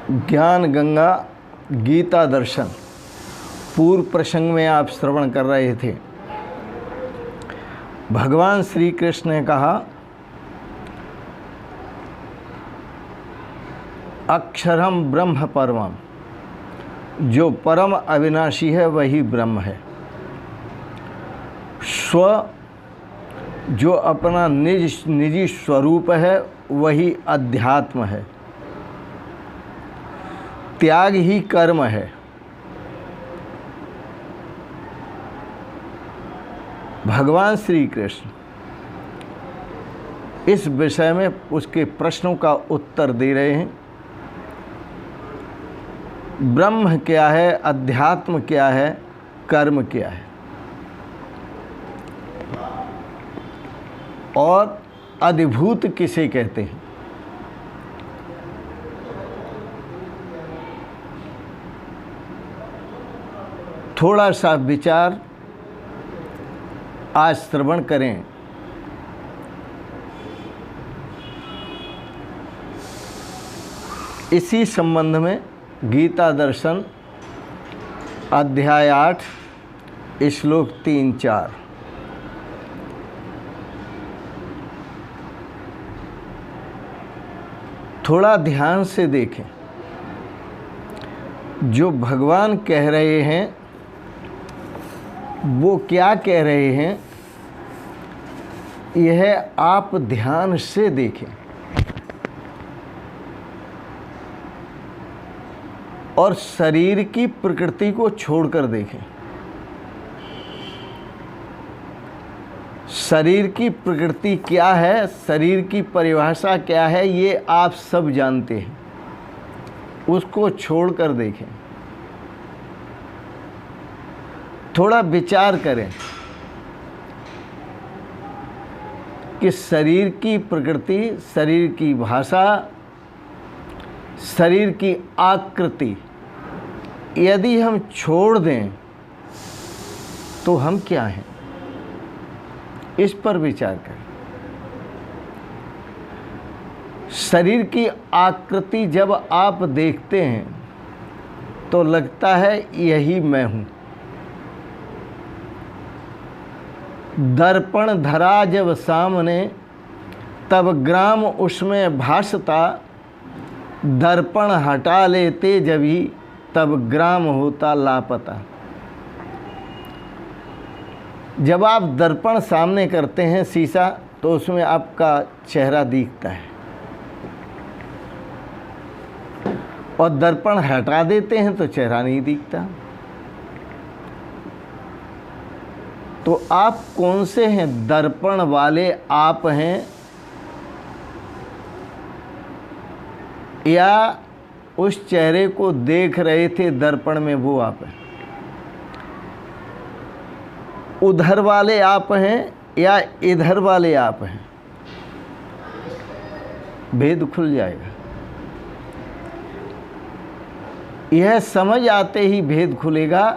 ज्ञान गंगा गीता दर्शन पूर्व प्रसंग में आप श्रवण कर रहे थे। भगवान श्री कृष्ण ने कहा अक्षरम ब्रह्म परमम, जो परम अविनाशी है वही ब्रह्म है। स्व, जो अपना निजी स्वरूप है वही अध्यात्म है। त्याग ही कर्म है। भगवान श्री कृष्ण इस विषय में उसके प्रश्नों का उत्तर दे रहे हैं। ब्रह्म क्या है, अध्यात्म क्या है, कर्म क्या है और अधिभूत किसे कहते हैं। थोड़ा सा विचार आज श्रवण करें। इसी संबंध में गीता दर्शन अध्याय 8 श्लोक 3-4। थोड़ा ध्यान से देखें। जो भगवान कह रहे हैं वो क्या कह रहे हैं, यह आप ध्यान से देखें और शरीर की प्रकृति को छोड़कर देखें। शरीर की प्रकृति क्या है, शरीर की परिभाषा क्या है, ये आप सब जानते हैं। उसको छोड़कर देखें। थोड़ा विचार करें कि शरीर की प्रकृति, शरीर की भाषा, शरीर की आकृति यदि हम छोड़ दें तो हम क्या हैं, इस पर विचार करें। शरीर की आकृति जब आप देखते हैं तो लगता है यही मैं हूँ। दर्पण धरा जब सामने तब ग्राम उसमें भासता, दर्पण हटा लेते जब ही तब ग्राम होता लापता। जब आप दर्पण सामने करते हैं शीशा, तो उसमें आपका चेहरा दिखता है और दर्पण हटा देते हैं तो चेहरा नहीं दिखता। तो आप कौन से हैं? दर्पण वाले आप हैं या उस चेहरे को देख रहे थे दर्पण में वो आप हैं? उधर वाले आप हैं या इधर वाले आप हैं? भेद खुल जाएगा। यह समझ आते ही भेद खुलेगा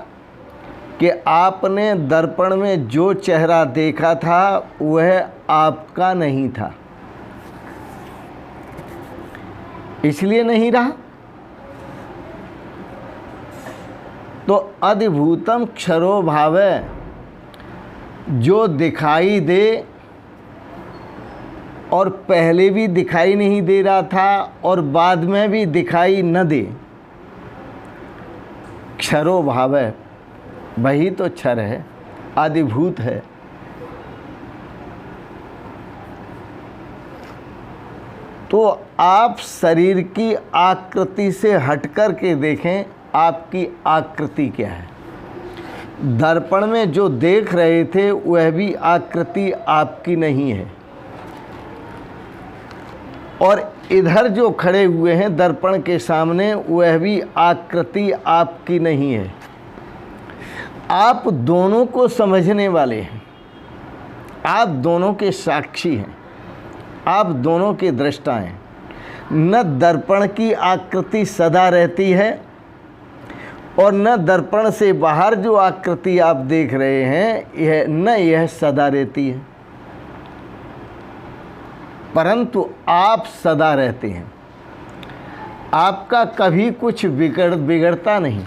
कि आपने दर्पण में जो चेहरा देखा था वह आपका नहीं था, इसलिए नहीं रहा। तो अधिभूतम क्षरो भावे, जो दिखाई दे और पहले भी दिखाई नहीं दे रहा था और बाद में भी दिखाई न दे, क्षरो भावे, वही तो क्षर है, अधिभूत है। तो आप शरीर की आकृति से हटकर के देखें आपकी आकृति क्या है। दर्पण में जो देख रहे थे वह भी आकृति आपकी नहीं है और इधर जो खड़े हुए हैं दर्पण के सामने वह भी आकृति आपकी नहीं है। आप दोनों को समझने वाले हैं, आप दोनों के साक्षी हैं, आप दोनों के दृष्टा हैं। न दर्पण की आकृति सदा रहती है और न दर्पण से बाहर जो आकृति आप देख रहे हैं यह सदा रहती है, परंतु आप सदा रहते हैं। आपका कभी कुछ बिगड़ता नहीं।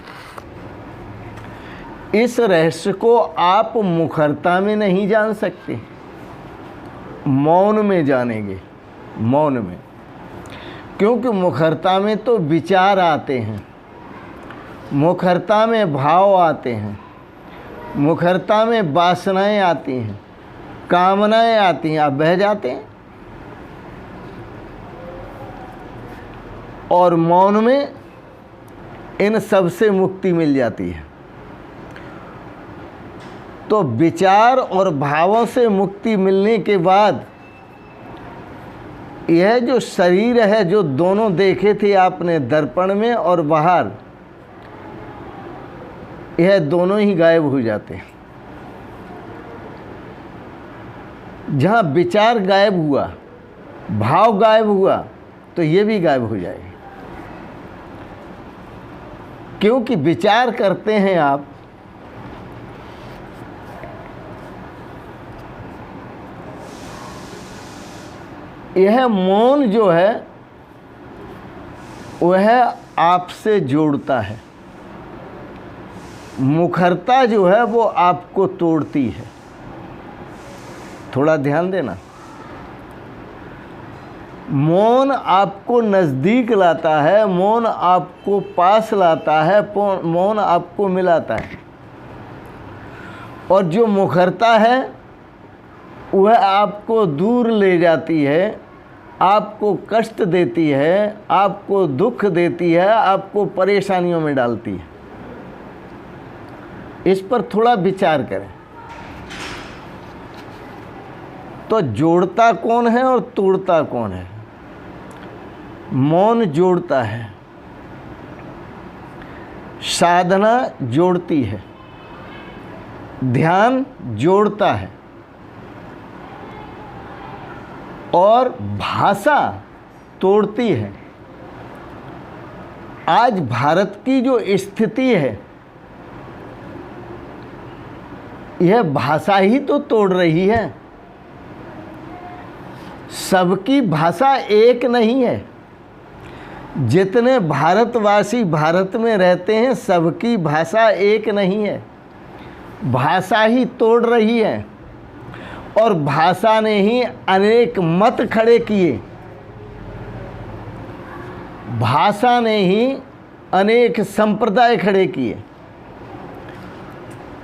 इस रहस्य को आप मुखरता में नहीं जान सकते, मौन में जानेंगे, मौन में। क्योंकि मुखरता में तो विचार आते हैं, मुखरता में भाव आते हैं, मुखरता में वासनाएं आती हैं, कामनाएं आती हैं, आप बह जाते हैं। और मौन में इन सब से मुक्ति मिल जाती है। तो विचार और भावों से मुक्ति मिलने के बाद यह जो शरीर है, जो दोनों देखे थे आपने दर्पण में और बाहर, यह दोनों ही गायब हो जाते हैं। जहाँ विचार गायब हुआ, भाव गायब हुआ, तो ये भी गायब हो जाएगा। क्योंकि विचार करते हैं आप, यह मौन जो है वह आपसे जोड़ता है, मुखरता जो है वो आपको तोड़ती है। थोड़ा ध्यान देना, मौन आपको नज़दीक लाता है, मौन आपको पास लाता है, मौन आपको मिलाता है। और जो मुखरता है वह आपको दूर ले जाती है, आपको कष्ट देती है, आपको दुख देती है, आपको परेशानियों में डालती है। इस पर थोड़ा विचार करें। तो जोड़ता कौन है और तोड़ता कौन है? मौन जोड़ता है, साधना जोड़ती है, ध्यान जोड़ता है, और भाषा तोड़ती है। आज भारत की जो स्थिति है, यह भाषा ही तो तोड़ रही है। सबकी भाषा एक नहीं है। जितने भारतवासी भारत में रहते हैं, सबकी भाषा एक नहीं है। भाषा ही तोड़ रही है, और भाषा ने ही अनेक मत खड़े किए, भाषा ने ही अनेक संप्रदाय खड़े किए,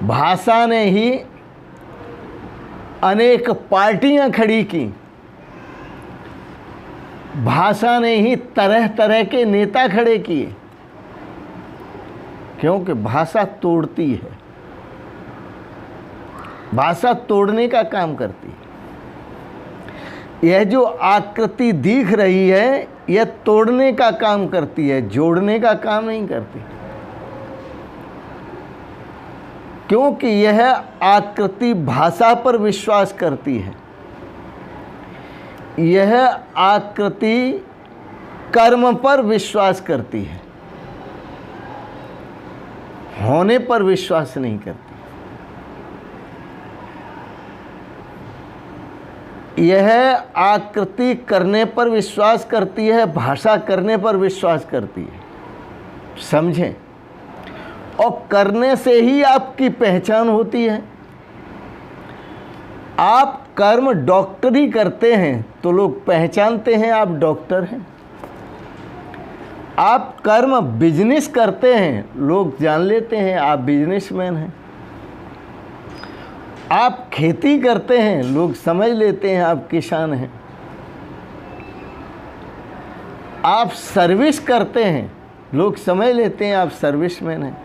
भाषा ने ही अनेक पार्टियां खड़ी की, भाषा ने ही तरह तरह के नेता खड़े किए। क्योंकि भाषा तोड़ती है, भाषा तोड़ने का काम करती है। यह जो आकृति दिख रही है, यह तोड़ने का काम करती है, जोड़ने का काम नहीं करती। क्योंकि यह आकृति भाषा पर विश्वास करती है, यह आकृति कर्म पर विश्वास करती है, होने पर विश्वास नहीं करती। यह आकृति करने पर विश्वास करती है, भाषा करने पर विश्वास करती है। समझें? और करने से ही आपकी पहचान होती है। आप कर्म डॉक्टरी करते हैं तो लोग पहचानते हैं आप डॉक्टर हैं। आप कर्म बिजनेस करते हैं, लोग जान लेते हैं आप बिजनेसमैन हैं। आप खेती करते हैं, लोग समझ लेते हैं आप किसान हैं। आप सर्विस करते हैं, लोग समझ लेते हैं आप सर्विसमैन हैं।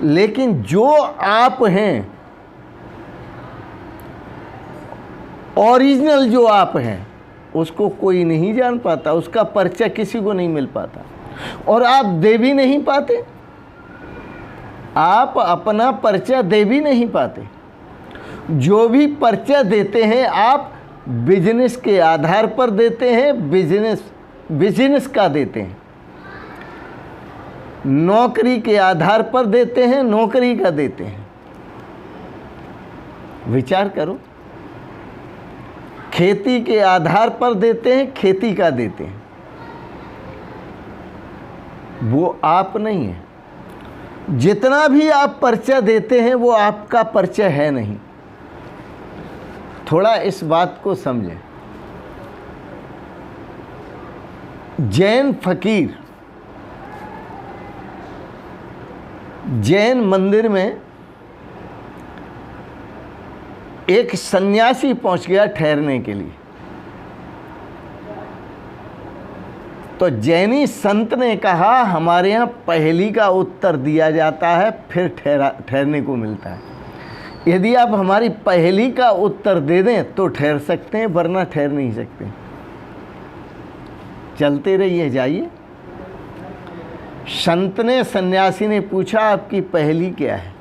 लेकिन जो आप हैं, ओरिजिनल जो आप हैं, उसको कोई नहीं जान पाता, उसका परिचय किसी को नहीं मिल पाता, और आप दे भी नहीं पाते। आप अपना परिचय दे भी नहीं पाते। जो भी परिचय देते हैं आप बिजनेस के आधार पर देते हैं, बिजनेस का देते हैं। नौकरी के आधार पर देते हैं, नौकरी का देते हैं। विचार करो। खेती के आधार पर देते हैं, खेती का देते हैं। वो आप नहीं है। जितना भी आप परिचय देते हैं वो आपका परिचय है नहीं। थोड़ा इस बात को समझें। जैन फकीर जैन मंदिर में एक सन्यासी पहुंच गया ठहरने के लिए। तो जैनी संत ने कहा, हमारे यहाँ पहेली का उत्तर दिया जाता है, फिर ठहरने को मिलता है। यदि आप हमारी पहेली का उत्तर दे दें तो ठहर सकते हैं, वरना ठहर नहीं सकते। चलते रहिए, जाइए। संत ने, सन्यासी ने पूछा, आपकी पहेली क्या है?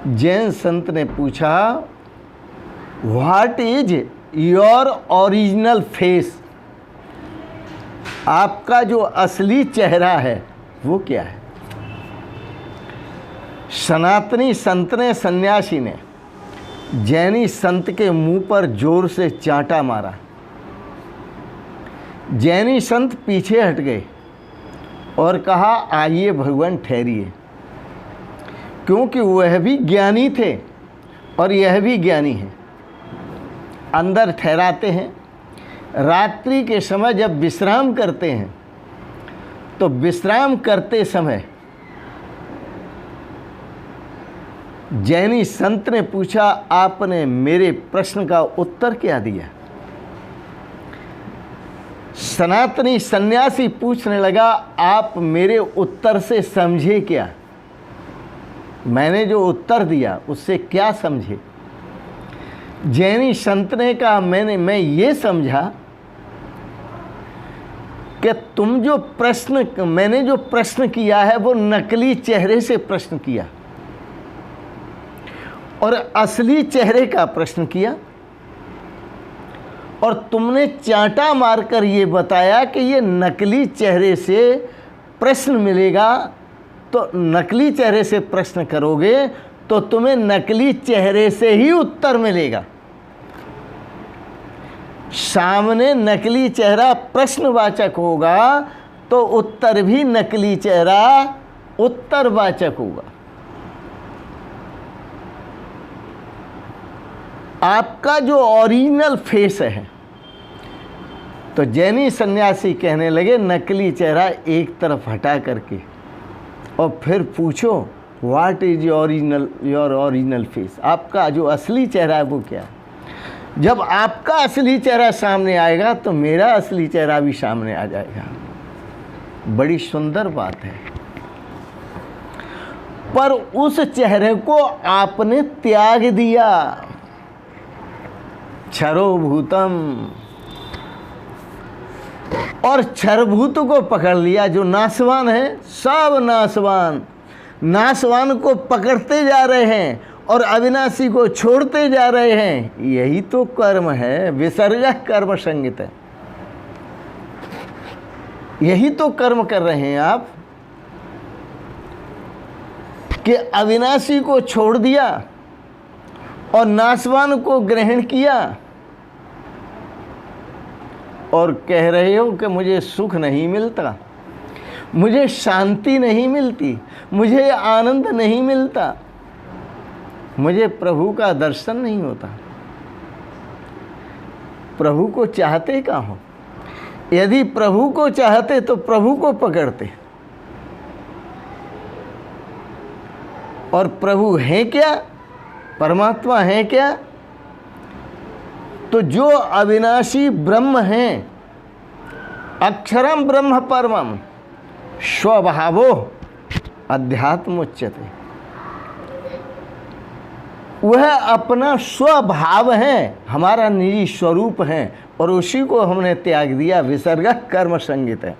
जैन संत ने पूछा, what is your original face? आपका जो असली चेहरा है वो क्या है? सनातनी संत ने, सन्यासी ने जैनी संत के मुंह पर जोर से चांटा मारा। जैनी संत पीछे हट गए और कहा, आइए भगवान, ठहरिए। क्योंकि वह भी ज्ञानी थे और यह भी ज्ञानी है। अंदर ठहराते हैं। रात्रि के समय जब विश्राम करते हैं तो विश्राम करते समय जैनी संत ने पूछा, आपने मेरे प्रश्न का उत्तर क्या दिया? सनातनी सन्यासी पूछने लगा, आप मेरे उत्तर से समझे क्या? मैंने जो उत्तर दिया उससे क्या समझे? जैनी संत ने कहा, मैं ये समझा कि मैंने जो प्रश्न किया है वो नकली चेहरे से प्रश्न किया और असली चेहरे का प्रश्न किया, और तुमने चांटा मारकर ये बताया कि ये नकली चेहरे से प्रश्न मिलेगा। तो नकली चेहरे से प्रश्न करोगे तो तुम्हें नकली चेहरे से ही उत्तर मिलेगा। सामने नकली चेहरा प्रश्नवाचक होगा तो उत्तर भी नकली चेहरा उत्तरवाचक होगा। आपका जो ओरिजिनल फेस है, तो जैनी सन्यासी कहने लगे, नकली चेहरा एक तरफ हटा करके और फिर पूछो, what is your original face? आपका जो असली चेहरा है वो क्या है? जब आपका असली चेहरा सामने आएगा तो मेरा असली चेहरा भी सामने आ जाएगा। बड़ी सुंदर बात है। पर उस चेहरे को आपने त्याग दिया। क्षरो भूतम, और क्षरभूत को पकड़ लिया। जो नासवान है, सब नासवान को पकड़ते जा रहे हैं और अविनाशी को छोड़ते जा रहे हैं। यही तो कर्म है, विसर्ग कर्म संगीत है। यही तो कर्म कर रहे हैं आप कि अविनाशी को छोड़ दिया और नासवान को ग्रहण किया और कह रहे हो कि मुझे सुख नहीं मिलता, मुझे शांति नहीं मिलती, मुझे आनंद नहीं मिलता, मुझे प्रभु का दर्शन नहीं होता। प्रभु को चाहते कहाँ हो? यदि प्रभु को चाहते तो प्रभु को पकड़ते। और प्रभु है क्या? परमात्मा है क्या? तो जो अविनाशी ब्रह्म हैं, अक्षरम ब्रह्म परमम स्वभावो अध्यात्मोच्यते, वह अपना स्वभाव है, हमारा निजी स्वरूप है, और उसी को हमने त्याग दिया। विसर्ग कर्म संगीत है।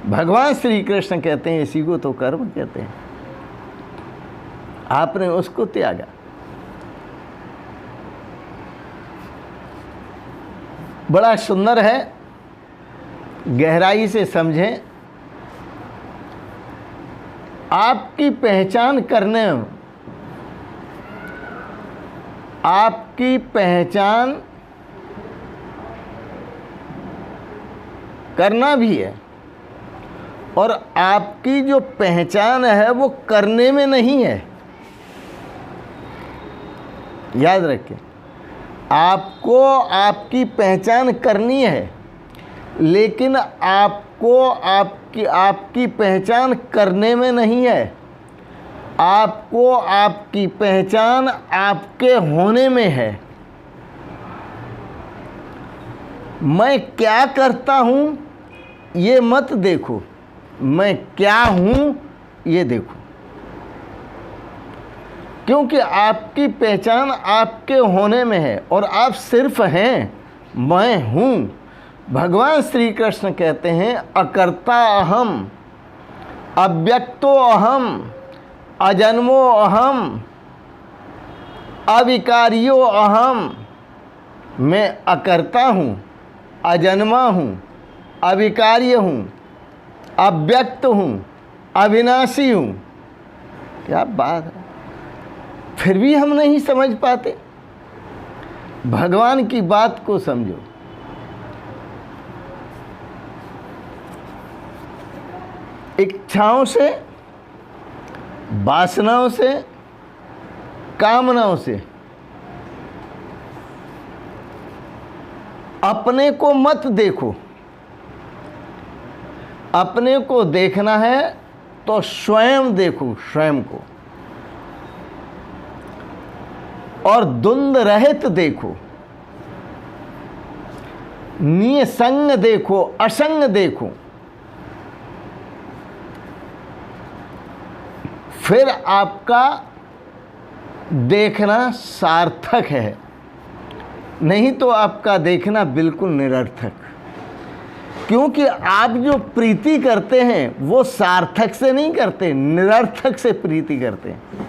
भगवान श्री कृष्ण कहते हैं इसी को तो कर्म कहते हैं। आपने उसको त्यागा। बड़ा सुंदर है, गहराई से समझें। आपकी पहचान करना भी है और आपकी जो पहचान है वो करने में नहीं है। याद रखें, आपको आपकी पहचान करनी है, लेकिन आपको आपकी पहचान करने में नहीं है। आपको आपकी पहचान आपके होने में है। मैं क्या करता हूं ये मत देखो, मैं क्या हूं ये देखो, क्योंकि आपकी पहचान आपके होने में है और आप सिर्फ हैं, मैं हूं। भगवान श्री कृष्ण कहते हैं अकर्ता अहम, अव्यक्तो अहम, अजन्मो अहम, अविकारियो अहम। मैं अकर्ता हूँ, अजन्मा हूँ, अविकार्य हूँ, अव्यक्त हूँ, अविनाशी हूँ। क्या बात है, फिर भी हम नहीं समझ पाते। भगवान की बात को समझो। इच्छाओं से, वासनाओं से, कामनाओं से अपने को मत देखो। अपने को देखना है तो स्वयं देखो, स्वयं को, और द्वंद रहित देखो, निसंग देखो, असंग देखो। फिर आपका देखना सार्थक है, नहीं तो आपका देखना बिल्कुल निरर्थक। क्योंकि आप जो प्रीति करते हैं वो सार्थक से नहीं करते, निरर्थक से प्रीति करते हैं।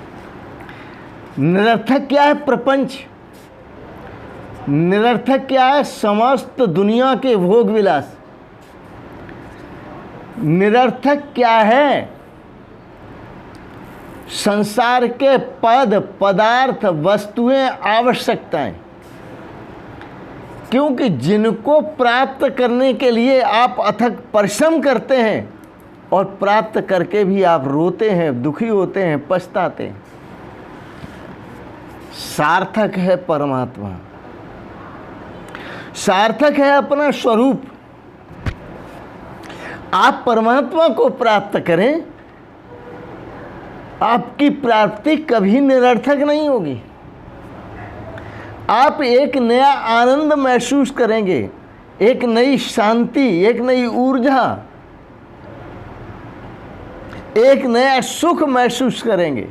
निरर्थक क्या है? प्रपंच। निरर्थक क्या है? समस्त दुनिया के भोग विलास। निरर्थक क्या है? संसार के पद, पदार्थ, वस्तुएं, आवश्यकताएं। क्योंकि जिनको प्राप्त करने के लिए आप अथक परिश्रम करते हैं और प्राप्त करके भी आप रोते हैं, दुखी होते हैं, पछताते हैं। सार्थक है परमात्मा, सार्थक है अपना स्वरूप। आप परमात्मा को प्राप्त करें, आपकी प्राप्ति कभी निरर्थक नहीं होगी। आप एक नया आनंद महसूस करेंगे, एक नई शांति, एक नई ऊर्जा, एक नया सुख महसूस करेंगे।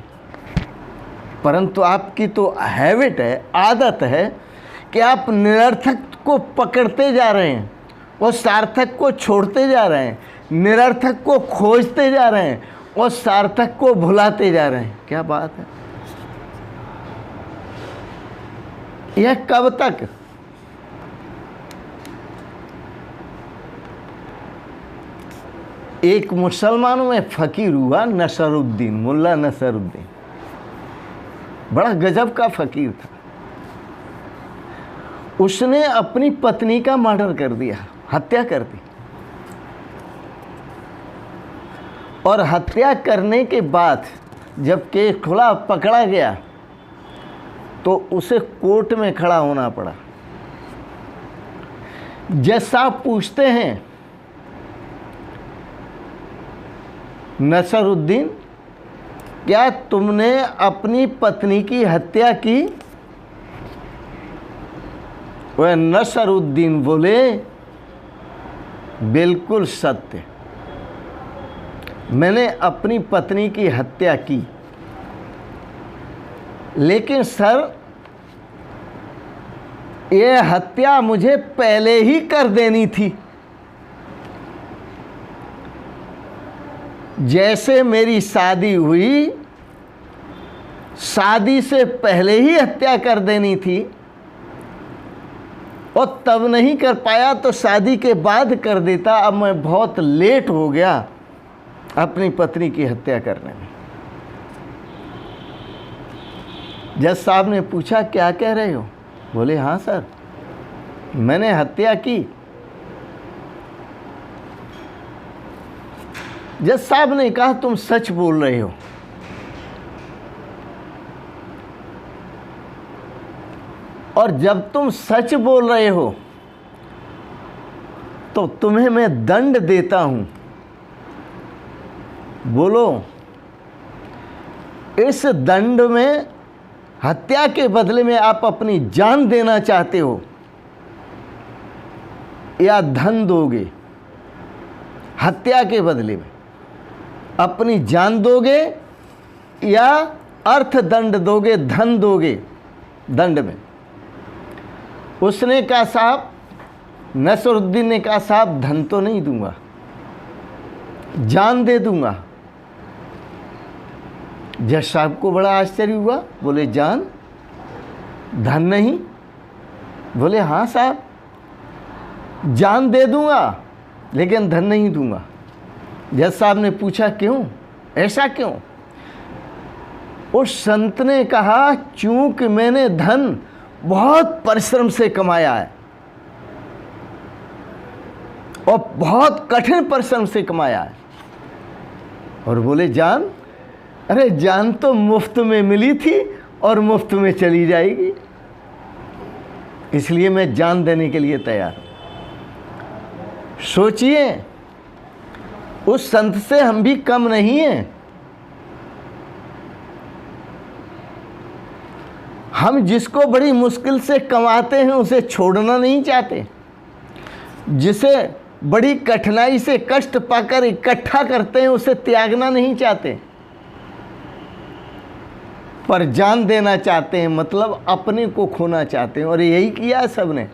परंतु आपकी तो हैबिट है, आदत है कि आप निरर्थक को पकड़ते जा रहे हैं और सार्थक को छोड़ते जा रहे हैं, निरर्थक को खोजते जा रहे हैं और सार्थक को भुलाते जा रहे हैं। क्या बात है, यह कब तक? एक मुसलमानों में फकीर हुआ नसरुद्दीन, मुल्ला नसरुद्दीन। बड़ा गजब का फकीर था। उसने अपनी पत्नी का मर्डर कर दिया, हत्या कर दी। और हत्या करने के बाद जब केस खुला, पकड़ा गया, तो उसे कोर्ट में खड़ा होना पड़ा। जज साहब पूछते हैं, नसरुद्दीन, क्या तुमने अपनी पत्नी की हत्या की? वह नसरुद्दीन बोले, बिल्कुल सत्य, मैंने अपनी पत्नी की हत्या की। लेकिन सर, यह हत्या मुझे पहले ही कर देनी थी। जैसे मेरी शादी हुई, शादी से पहले ही हत्या कर देनी थी, और तब नहीं कर पाया तो शादी के बाद कर देता। अब मैं बहुत लेट हो गया अपनी पत्नी की हत्या करने में। जज साहब ने पूछा, क्या कह रहे हो? बोले, हाँ सर, मैंने हत्या की। जज साहब ने कहा तुम सच बोल रहे हो। और जब तुम सच बोल रहे हो तो तुम्हें मैं दंड देता हूं। बोलो, इस दंड में हत्या के बदले में आप अपनी जान देना चाहते हो या धन दोगे? हत्या के बदले में अपनी जान दोगे या अर्थदंड दोगे, धन दोगे दंड में? उसने कहा साहब, नसरुद्दीन ने कहा साहब धन तो नहीं दूंगा, जान दे दूंगा। जज साहब को बड़ा आश्चर्य हुआ, बोले जान, धन नहीं? बोले हाँ साहब, जान दे दूंगा लेकिन धन नहीं दूंगा। जज साहब ने पूछा क्यों, ऐसा क्यों? उस संत ने कहा चूंकि मैंने धन बहुत परिश्रम से कमाया है और बहुत कठिन परिश्रम से कमाया है। और बोले जान? अरे जान तो मुफ्त में मिली थी और मुफ्त में चली जाएगी, इसलिए मैं जान देने के लिए तैयार हूं। सोचिए, उस संत से हम भी कम नहीं हैं। हम जिसको बड़ी मुश्किल से कमाते हैं उसे छोड़ना नहीं चाहते, जिसे बड़ी कठिनाई से कष्ट पाकर इकट्ठा करते हैं उसे त्यागना नहीं चाहते, पर जान देना चाहते हैं, मतलब अपने को खोना चाहते हैं। और यही किया है सबने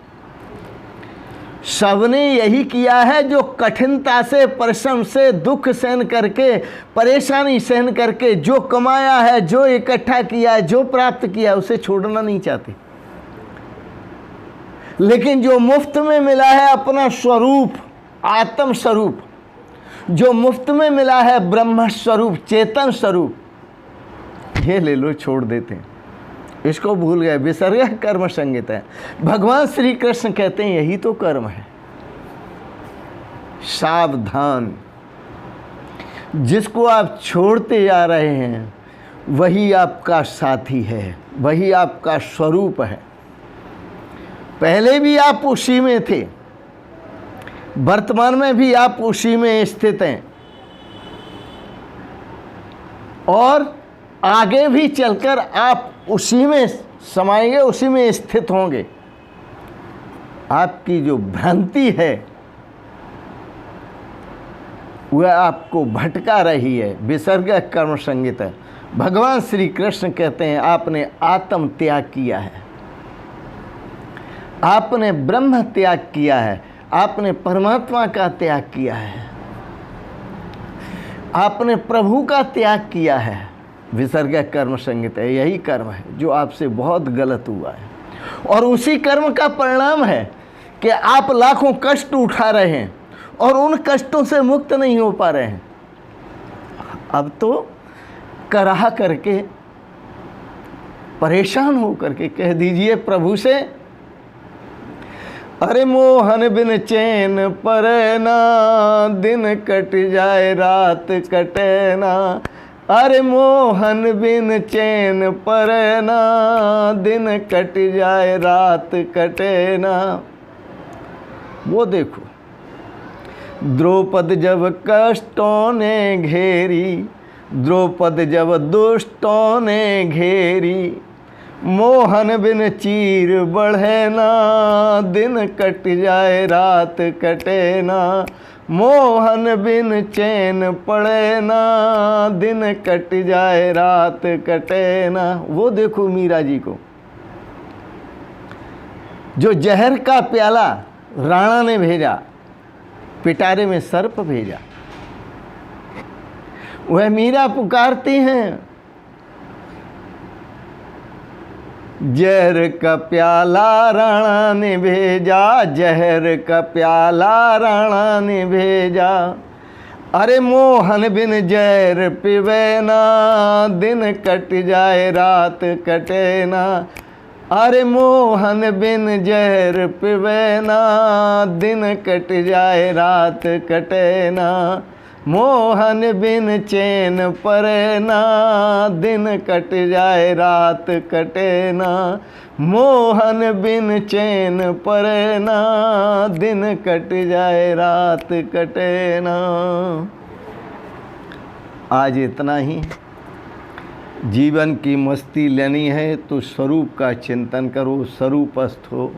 यही किया है। जो कठिनता से, परिश्रम से, दुख सहन करके, परेशानी सहन करके जो कमाया है, जो इकट्ठा किया है, जो प्राप्त किया है, उसे छोड़ना नहीं चाहते। लेकिन जो मुफ्त में मिला है अपना स्वरूप, आत्म स्वरूप, जो मुफ्त में मिला है ब्रह्म स्वरूप, चेतन स्वरूप, ये ले लो, छोड़ देते हैं, इसको भूल गए। विसर्ग कर्म संगीत है। भगवान श्री कृष्ण कहते हैं यही तो कर्म है। सावधान, जिसको आप छोड़ते जा रहे हैं वही आपका साथी है, वही आपका स्वरूप है। पहले भी आप उसी में थे, वर्तमान में भी आप उसी में स्थित हैं और आगे भी चलकर आप उसी में समाएंगे, उसी में स्थित होंगे। आपकी जो भ्रांति है वह आपको भटका रही है। विसर्ग कर्म संगीत है। भगवान श्री कृष्ण कहते हैं आपने आत्म त्याग किया है, आपने ब्रह्म त्याग किया है, आपने परमात्मा का त्याग किया है, आपने प्रभु का त्याग किया है। विसर्ग कर्म संगीत है। यही कर्म है जो आपसे बहुत गलत हुआ है और उसी कर्म का परिणाम है कि आप लाखों कष्ट उठा रहे हैं और उन कष्टों से मुक्त नहीं हो पा रहे हैं। अब तो कराह करके, परेशान हो करके कह दीजिए प्रभु से, अरे मोहन बिन चैन परे ना, दिन कट जाए रात कटे ना। अरे मोहन बिन चैन परे ना, दिन कट जाए रात कटे ना। वो देखो, द्रौपद जब कष्टों ने घेरी, द्रौपद जब दुष्टों ने घेरी, मोहन बिन चीर बढ़े ना, दिन कट जाए रात कटे ना। मोहन बिन चैन पड़े ना, दिन कट जाए रात कटे ना। वो देखो मीरा जी को, जो जहर का प्याला राणा ने भेजा, पिटारे में सर्प भेजा, वह मीरा पुकारती हैं, जहर का प्याला राणा ने भेजा, जहर का प्याला राणा ने भेजा। अरे मोहन बिन जहर पिबे ना, दिन कट जाए रात कटे ना। अरे मोहन बिन जहर पिबे ना, दिन कट जाए रात कटे ना। मोहन बिन चैन परे ना, दिन कट जाए रात कटे ना। मोहन बिन चैन परे ना, दिन कट जाए रात कटे ना। आज इतना ही। जीवन की मस्ती लेनी है तो स्वरूप का चिंतन करो, स्वरूपस्थ हो।